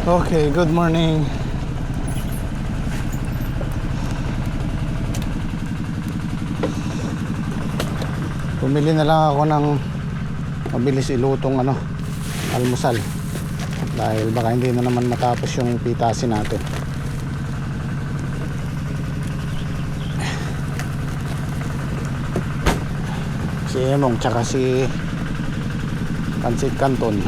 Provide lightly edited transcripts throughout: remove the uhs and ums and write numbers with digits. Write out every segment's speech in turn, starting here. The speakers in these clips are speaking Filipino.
Okay, good morning. Bumili na lang ako ng mabilis ilutong almusal. Dahil baka hindi na naman matapos yung pitasin natin. Si Emong tsaka si Pancit Canton.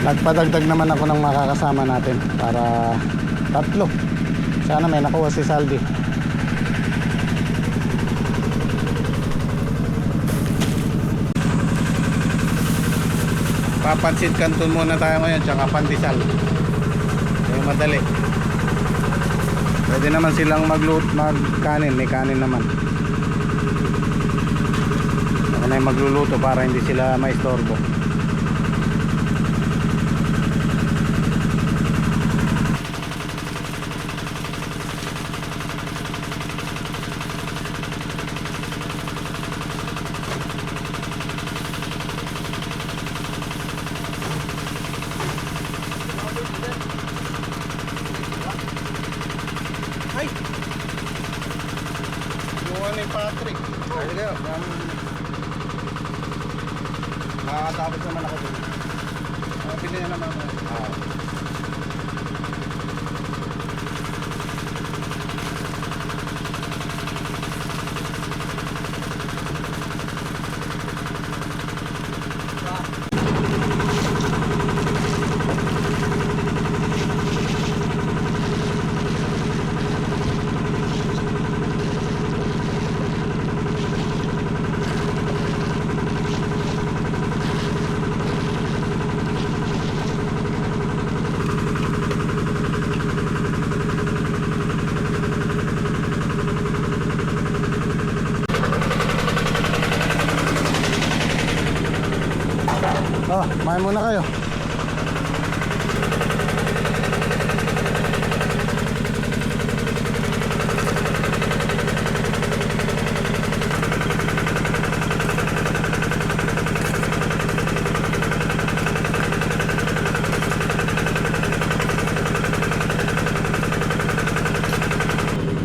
Nagpadagdag naman ako ng makakasama natin para tatlo. Sana may nakuha si Saldi. Papansit Canton muna tayo ngayon, tsaka pandesal. Yung madali. Pwede naman silang magkanin, may kanin naman. Ako na yung magluluto para hindi sila maistorbo. Ay! Yung ni Patrick. Ay, kaya. Makakatapos naman ako dun. Pili na naman ako. Kumain muna kayo.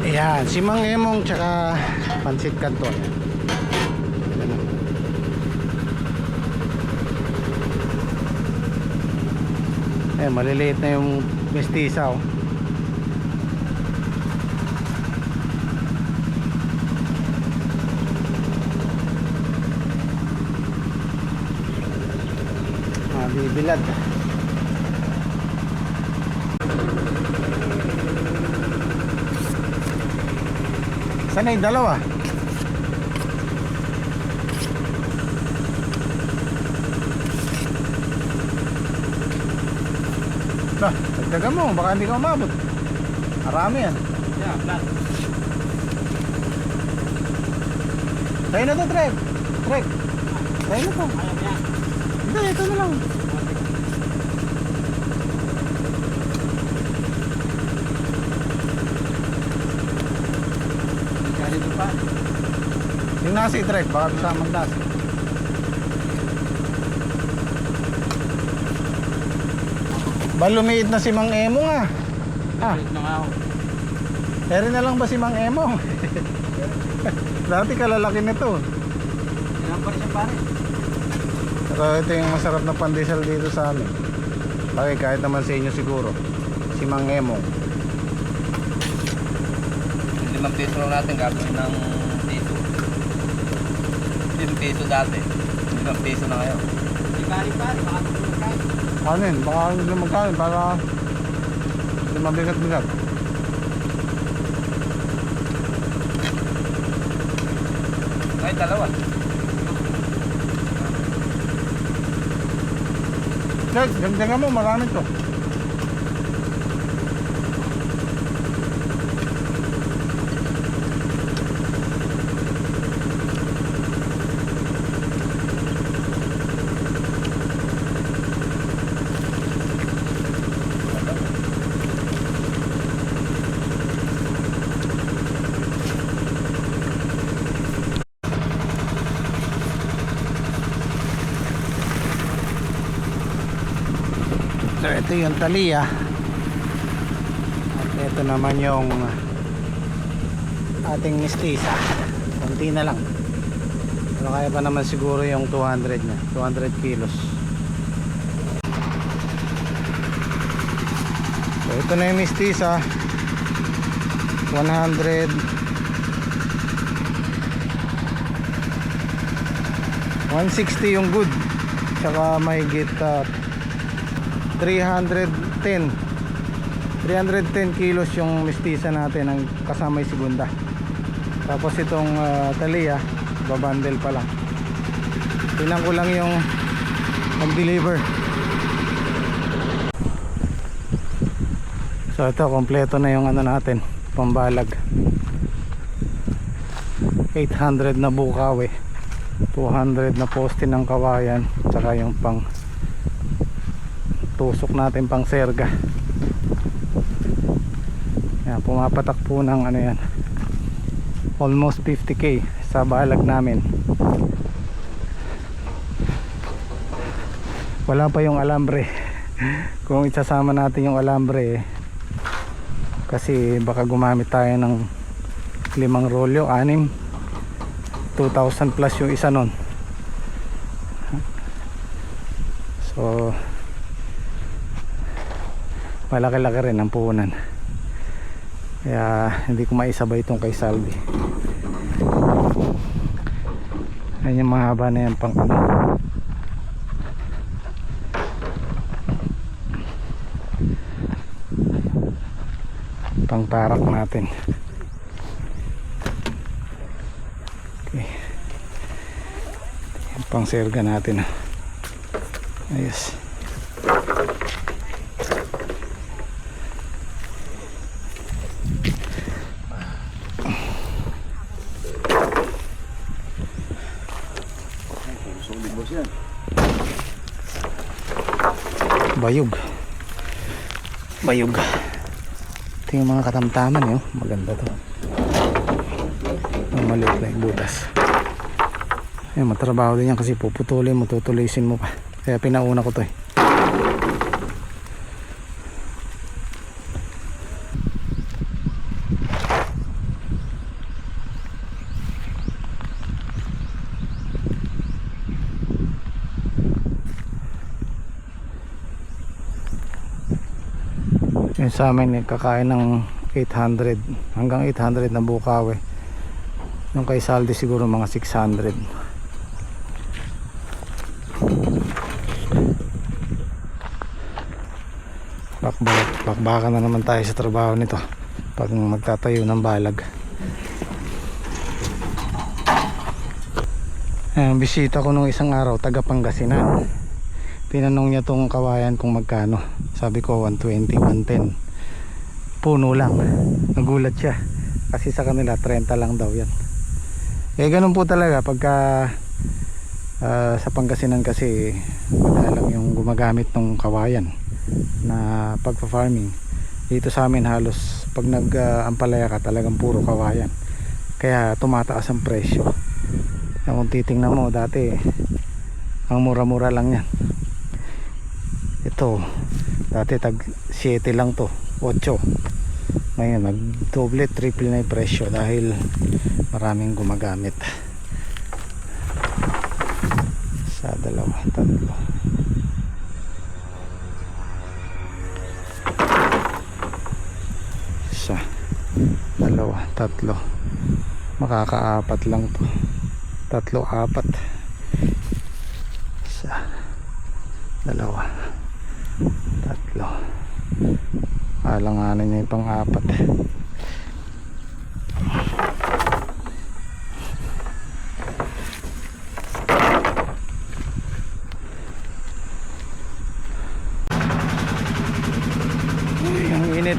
Ayan, si Mang Emong tsaka Pancit Canton. Maliliit na yung mestiza, oh. Bibilad. Sana yung dalawa? Nah, dagdagan mo, baka hindi ka umabot. Marami yan. Yeah, flat. Tayo na to, Trek. Trek. Tayo na to. Hindi, ito na lang. Ganito pa. Yung nasi, Trek, baka bisa mag-nasi. Ba lumiit na si Mang Emong ah. Wait na nga ako. Eri na lang ba si Mang Emong? Dati kalalaki nito. Ilan pa rin siya pare? Pero ito yung masarap na pandesal dito sa amin. Bagay kahit naman sa inyo siguro. Si Mang Emong. Yung 5 piso lang natin gagawin ng piso. 5 piso dati. 5 piso na ngayon. Di pare pare, baka magkain. Kanin, baka hindi magkain para hindi mabigat-bigat. Kahit dalawa. Check, ganda mo, marami to. Ito yung Thalia. At ito naman yung ating mistisa. Konti na lang. Pero kaya pa naman siguro yung 200 na. 200 kilos. So ito na yung mistisa. 100 160 yung good. Tsaka mahigit 310 kilos yung mistisa natin ang kasama yung segunda. Tapos itong Thalia babundle pa lang. Tingnan ko lang yung mag-deliver. So ito kompleto na yung ano natin, pambalag. 800 na bukaw 200 na poste ng kawayan, tsaka yung pang tusok natin pang serga. Yan, pumapatak po ng ano yan, almost 50k sa balag namin. Wala pa yung alambre. Kung isasama natin yung alambre kasi baka gumamit tayo ng 5 rolyo, 6, 2,000 plus yung isa nun. So malaki-laki rin ang puhunan, kaya hindi ko maisabay itong kay Salvi. Ayan yung mahaba na yan pang ano, pang tarak natin. Okay, yung pang serga natin. Ayos. Bayog. Bayog. Ito yung mga katamtaman yun. Maganda to. Ang maliit na yung butas. Ayan, matrabaho din yan kasi puputulin mo, tutulisin mo pa. Kaya pinauna ko to eh. Yung sa amin kakain ng 800 hanggang 800 na bukaw eh. Yung kay Saldi siguro mga 600. Bakbakan na naman tayo sa trabaho nito pag magtatayo ng balag. Ayan, bisita ko nung isang araw taga Pangasinan. Tinanong niya tong kawayan kung magkano. Sabi ko 120, 110. Puno lang. Nagulat siya kasi sa kanila 30 lang daw yan. Eh ganun po talaga pagka sa Pangasinan kasi madalang yung gumagamit ng kawayan na pagpa-farming. Dito sa amin halos pag nag-ampalaya ka talagang puro kawayan. Kaya tumataas ang presyo. Kung titingnan mo dati ang mura-mura lang yan. Ito dati tag 7 lang to, 8. Ngayon nag doble, triple na yung presyo dahil maraming gumagamit. Sa 2, 3. Isa, 2, 3. Makaka-4 lang to. 3, 4. Isa, 2, 3. Alanganin niya yung pang-4. Uy, ang init.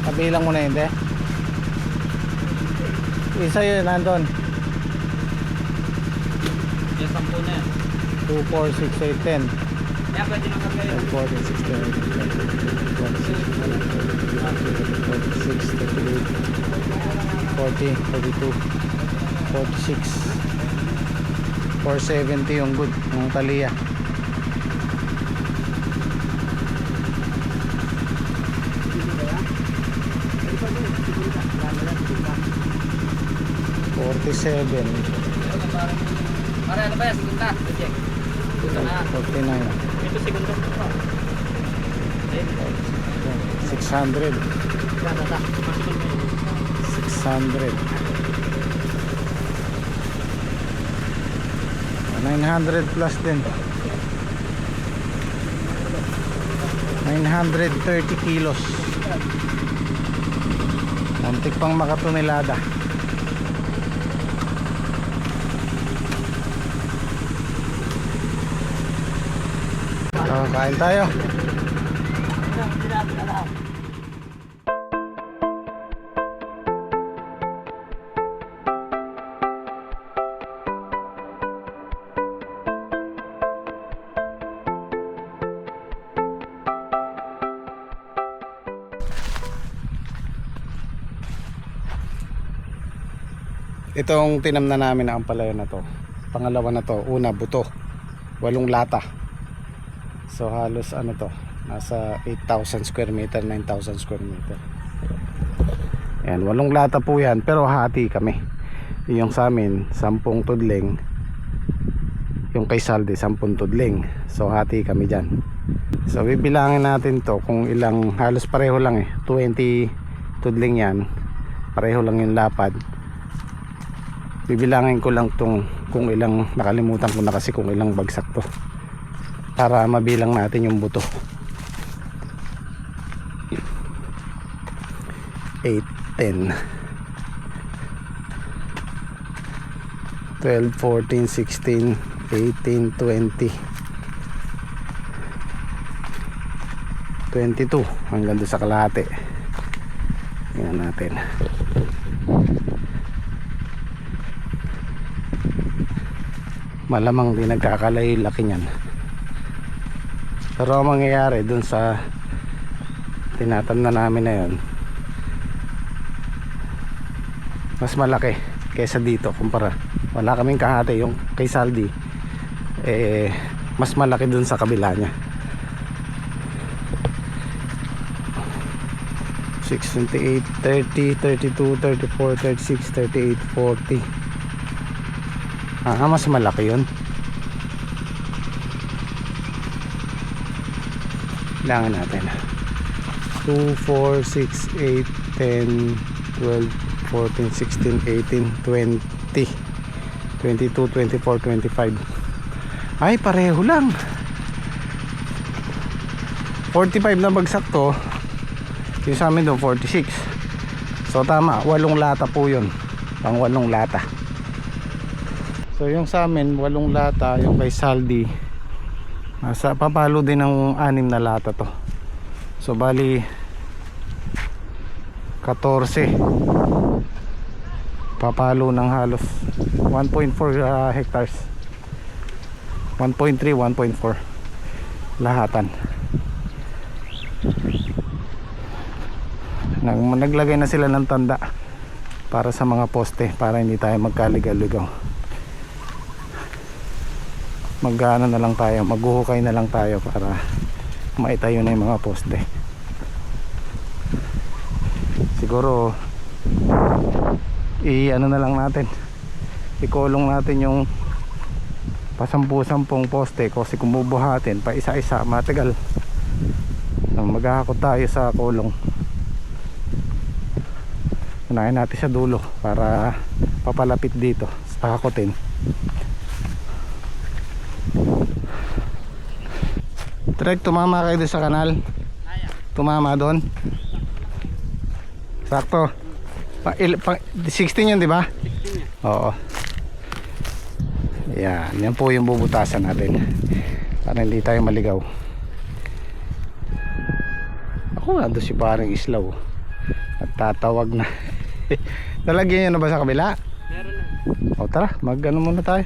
Kabilang mo na hindi? Isa yun, nandun. Yung 10 na yan. 2, 4, 6, 8, 10. Kaya pwede nang kayo. 14, 16, 40, 42, 46, 470 yung good, yung Thalia. $47, Pare, ano ba yan? Segunda. Project. Segunda na. 49, Ito segunda pa. 600, 600, 900 plus din, 930 kilos. Muntik pang makatonelada. Kain tayo. Itong tinamna namin na ampalaya na to, pangalawa na to, una buto, 8 lata. So halos ano to, nasa 8,000 square meter, 9,000 square meter. Ayan, 8 lata po yan, pero hati kami. Yung sa amin 10 tudling, yung kay Saldi 10 tudling. So hati kami dyan. So bibilangin natin to kung ilang, halos pareho lang 20 tudling yan, pareho lang yung lapad. Bibilangin ko lang tong kung ilang, nakalimutan ko na kasi kung ilang bagsak to, para mabilang natin yung buto. 8, 10, 12, 14, 16, 18, 20, 22 hanggang doon sa kalahati. Tingnan natin. Malamang di nagkakalay laki niyan. Pero ang mangyayari dun sa tinatamna namin na yun, mas malaki kaysa dito kumpara. Wala kaming kahati. Yung kay Saldi mas malaki dun sa kabila nya. 6, 28, 30, 32, 34, 36, 38, 40. Mas malaki yun. Kailangan natin 2, 4, 6, 8, 10, 12, 14, 16, 18, 20, 22, 24, 25. Ay pareho lang. 45 na bagsak to. Yung sa amin doon 46. So tama, 8 lata po yun. Pang 8 lata. So yung sa amin 8 lata, yung kay Saldi nasa papalo din ng 6 na lata to. So bali 14 papalo ng halos 1.4 hectares, 1.3, 1.4 lahatan. Naglagay na sila ng tanda para sa mga poste, para hindi tayo magkaligaw-ligaw. Mag-ano na lang tayo, maghuhukay na lang tayo para maitayo na yung mga poste. Siguro ano na lang natin, ikulong natin yung pasampu-sampung poste, kasi kung bubuhatin pa isa-isa matagal. Maghahakot tayo sa kulong. Unahin natin sa dulo para papalapit dito sa hakotin. Direct tumama kayo doon sa kanal. Tumama doon. Sakto. 16 yun, di ba? 16 yan. Oo. Yan po yung bubutasan natin para hindi tayo maligaw. Ako nga doon si parang Islaw. At tatawag na. Nalagyan nyo na ba sa kabila? Meron na. O tara, mag ano muna tayo.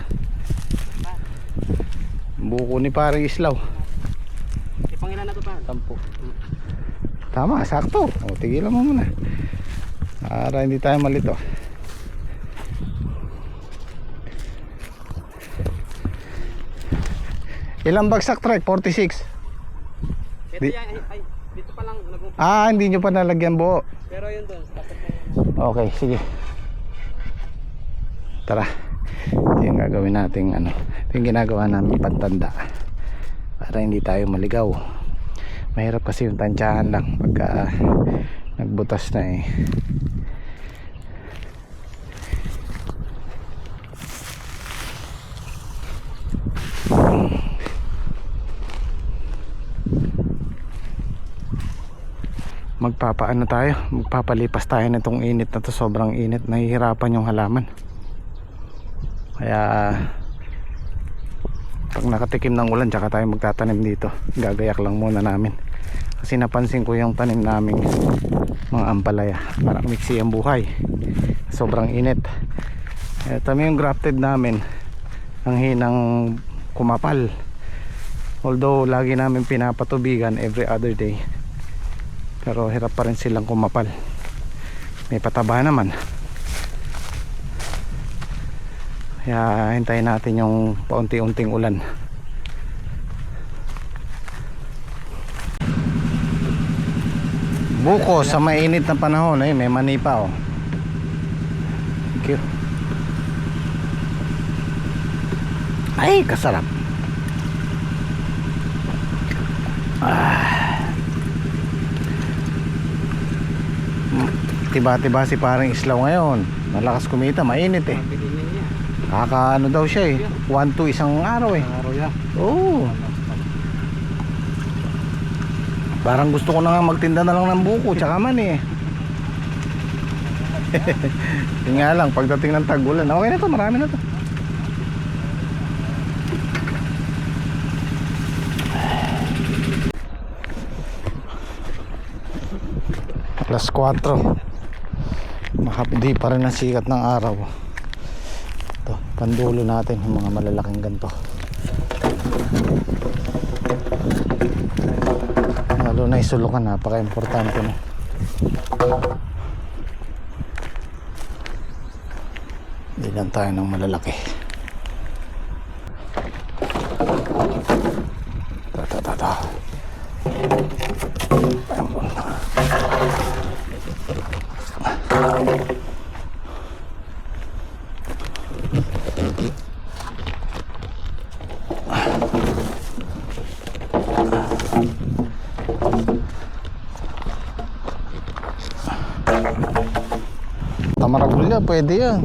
Buko ni parang Islaw. Ipangilan na to pa. 10. Tama, sakto. O tigilan mo muna. Para hindi tayo malito. Ilang bagsak trek? 46. Ito Di- yan, ay, dito pa lang nag-umpisa. Hindi nyo pa nalagyan buo. Pero yun doon, tapos na. Okay, sige. Tara. Ito yung gagawin nating ano. Ito yung ginagawa namin pantanda. Para hindi tayo maligaw. Mahirap kasi yung tansyahan lang pagka nagbutas na eh. Magpapaano tayo, magpapalipas tayo nitong init na to. Sobrang init, nahihirapan yung halaman. Kaya pag nakatikim ng ulan tsaka tayo magtatanim dito. Gagayak lang muna namin. Kasi napansin ko yung tanim naming mga ampalaya, parang mixi ang buhay. Sobrang init. Ito yung grafted namin, ang hinang kumapal. Although lagi namin pinapatubigan every other day, pero hirap pa rin silang kumapal. May pataba naman. Kaya hintayin natin yung paunti-unting ulan. Buko sa mainit na panahon eh, may mani pa oh. Thank you. Ay, kasarap. Tiba-tiba si parang Islaw ngayon. Malakas kumita, mainit eh. Pabilin niya. Kakaano daw siya eh. 1-2 isang araw eh. Araw yan. Oo. Parang gusto ko na nga magtinda na lang ng buko tsaka man eh. Yun nga lang, pagdating ng tag-ulan, okay na to, marami na to. Alas 4. Makapdi pa rin ang sikat ng araw. Ito, pandulo natin yung mga malalaking ganito. Lalo na isulukan, napaka-importante na. Hindi lang tayo ng malalaki. Ta. Tamaragulya, pwede yan.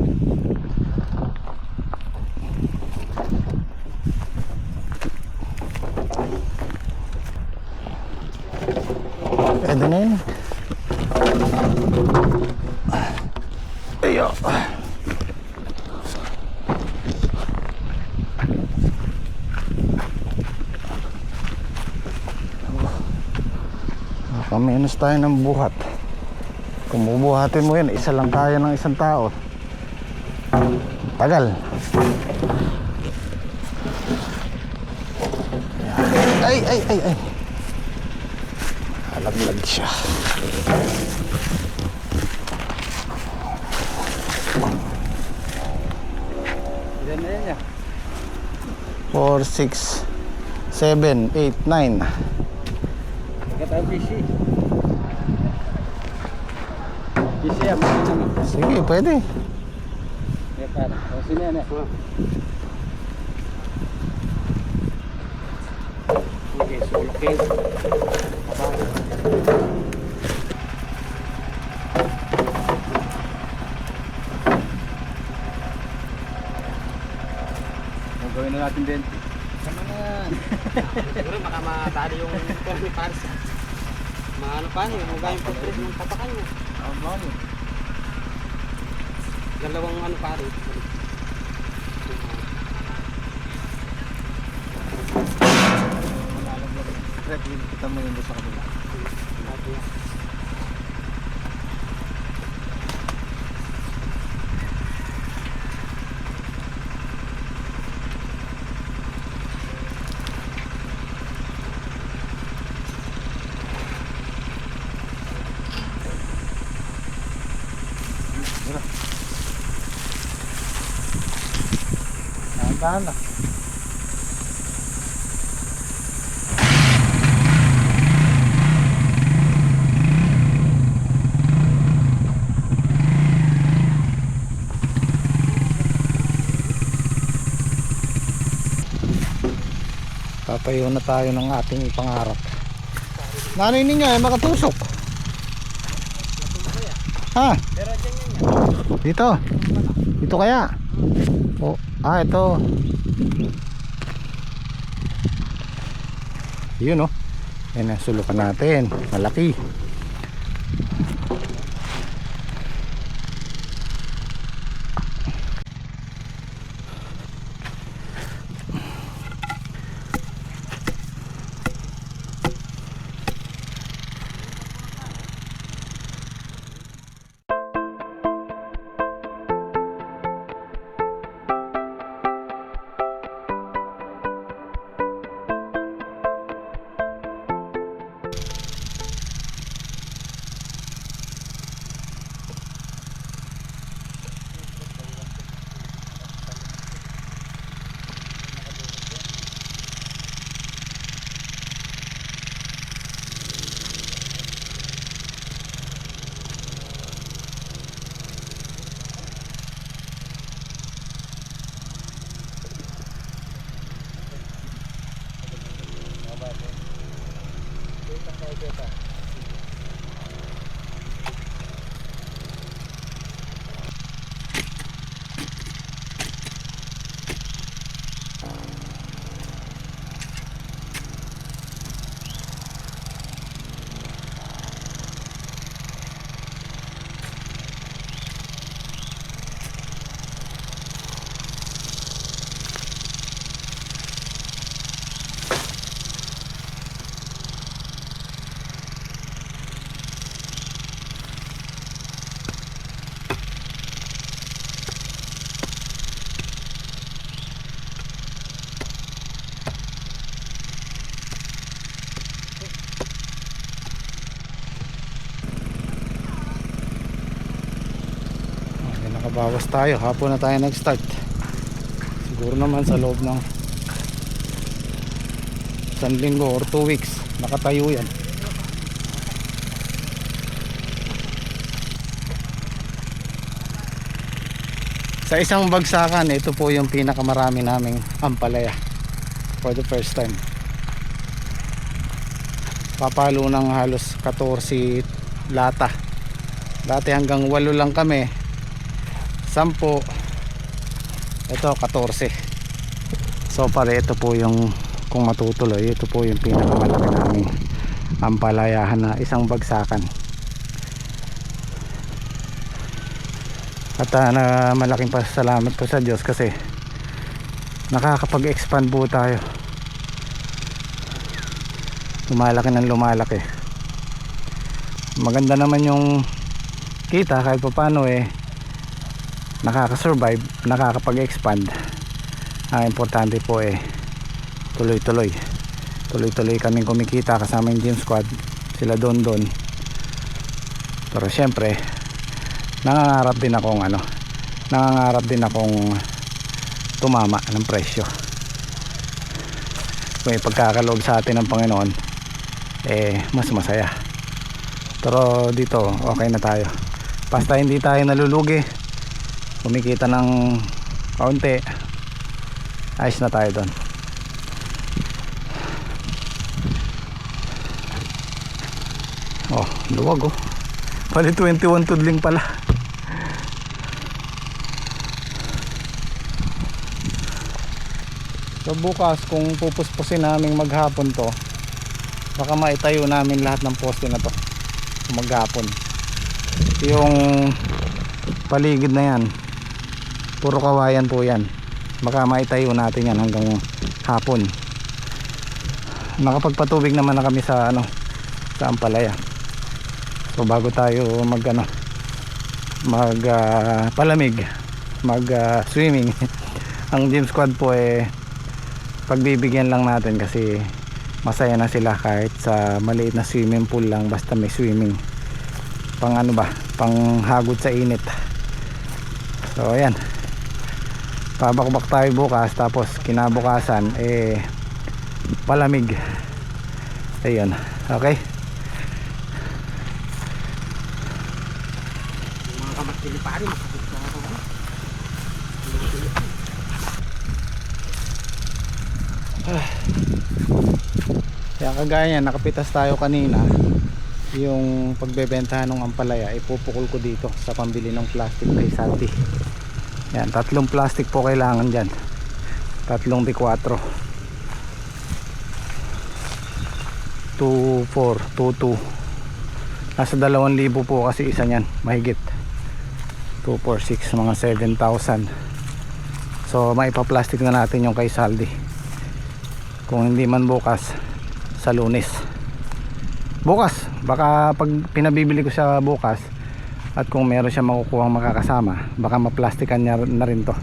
Pwede na yun. Ayo. Nakamenos tayo ng buhat. Kung bubuhatin mo yan, isa lang kaya ng isang tao. Tagal. Ay. Alaglag siya. Ilan na yan niya? 4, 6, 7, 8, 9. Ika tayo PC. PC yan, PC naman. Sige, pwede. Kaya para. O, sino yan eh? Okay, sulok kayo. Gawin na natin din. Sama na yan. Siguro baka matalo yung pares. Maano pa niyo, magayang pagpres ng tapakan niya. Oo. Dalawang ano pare. Kita mo yun sa kabila. Dahan na. Tatayo na tayo ng ating ipangarap. Nanay ninyo ay makatusok. Ha? Pero dyan yan. Dito. Dito kaya? Oh, ito. Yun oh. Yan ang sulukan natin. Malaki. Nakabawas tayo, hapon na tayo nag-start. Siguro naman sa loob ng 1 linggo or 2 weeks nakatayo yan. Sa isang bagsakan, ito po yung pinakamarami naming ampalaya for the first time. Papalo ng halos 14 lata. Dati hanggang 8 lang kami, 10, ito 14. So pare, ito po yung, kung matutuloy, ito po yung pinakamalaki naming ampalayahan na isang bagsakan. At na malaking pasalamat ko sa Diyos kasi nakakapag-expand po tayo. Lumalaki ng lumalaki. Maganda naman yung kita kahit pa paano nakaka-survive, nakakapag-expand. Ang importante po tuloy-tuloy kaming kumikita kasama yung gym squad, sila Don. Pero syempre nangangarap din akong tumama ng presyo. Kung ipagkakaloob sa atin ng Panginoon, mas masaya. Pero dito okay na tayo, basta hindi tayo nalulugi, kumikita ng kaunti, ayos na tayo doon. Oh, luwag oh. Pali 21 tudling pala. So bukas kung pupuspusin namin maghapon to, baka maitayo namin lahat ng poste na to maghapon. Yung paligid na yan puro kawayan po yan, baka maitayo natin yan hanggang hapon. Nakapagpatubig naman na kami sa sa ampalaya. So bago tayo palamig, swimming ang gym squad po pagbibigyan lang natin kasi masaya na sila kahit sa maliit na swimming pool lang, basta may swimming. Pang hagod sa init. So ayan, pabakbak tayo bukas, tapos kinabukasan palamig. Ayun, okay. Mga kamatili pa rin. Kaya kagaya yan, nakapitas tayo kanina. Yung pagbebentahan ng ampalaya, ipupukol ko dito sa pambili ng plastic kay Santi. Yan, 3 plastic po kailangan dyan, 3 di 4, 2, 4, 2, 2. Nasa 2,000 po kasi isa nyan, mahigit. 2, 4, 6, mga 7,000. So maipaplastic na natin yung kay Saldi. Kung hindi man bukas, sa Lunes. Bukas, baka pag pinabibili ko siya bukas, at kung meron siya makukuhang makakasama, baka maplastikan niya na rin to.